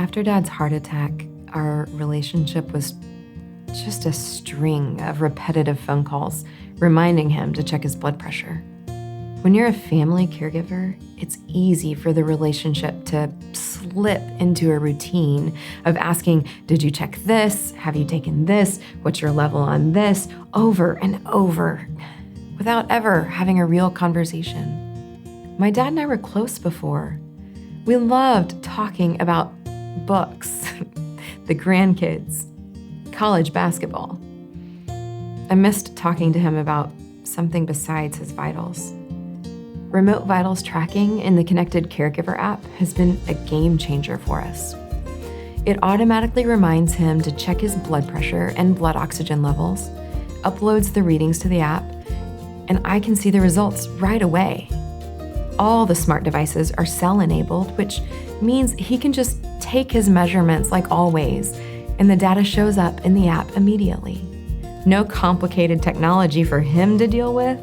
After Dad's heart attack, our relationship was just a string of repetitive phone calls reminding him to check his blood pressure. When you're a family caregiver, it's easy for the relationship to slip into a routine of asking, did you check this? Have you taken this? What's your level on this? Over and over, without ever having a real conversation. My dad and I were close before. We loved talking about books, the grandkids, college basketball. I missed talking to him about something besides his vitals. Remote vitals tracking in the Connected Caregiver app has been a game changer for us. It automatically reminds him to check his blood pressure and blood oxygen levels, uploads the readings to the app, and I can see the results right away. All the smart devices are cell-enabled, which means he can just take his measurements like always, and the data shows up in the app immediately. No complicated technology for him to deal with,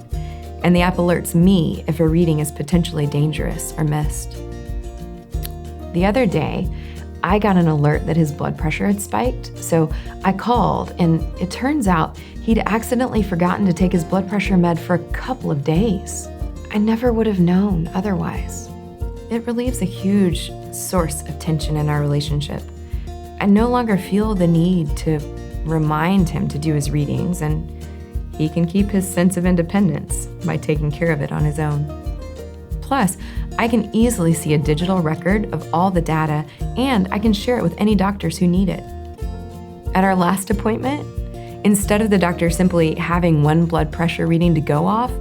and the app alerts me if a reading is potentially dangerous or missed. The other day, I got an alert that his blood pressure had spiked, so I called, and it turns out he'd accidentally forgotten to take his blood pressure med for a couple of days. I never would have known otherwise. It relieves a huge source of tension in our relationship. I no longer feel the need to remind him to do his readings, and he can keep his sense of independence by taking care of it on his own. Plus, I can easily see a digital record of all the data, and I can share it with any doctors who need it. At our last appointment, instead of the doctor simply having one blood pressure reading to go off,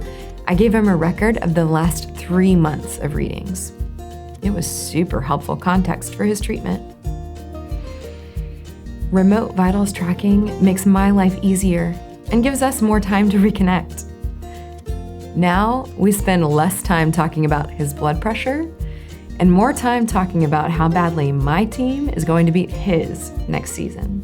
I gave him a record of the last 3 months of readings. It was super helpful context for his treatment. Remote vitals tracking makes my life easier and gives us more time to reconnect. Now we spend less time talking about his blood pressure and more time talking about how badly my team is going to beat his next season.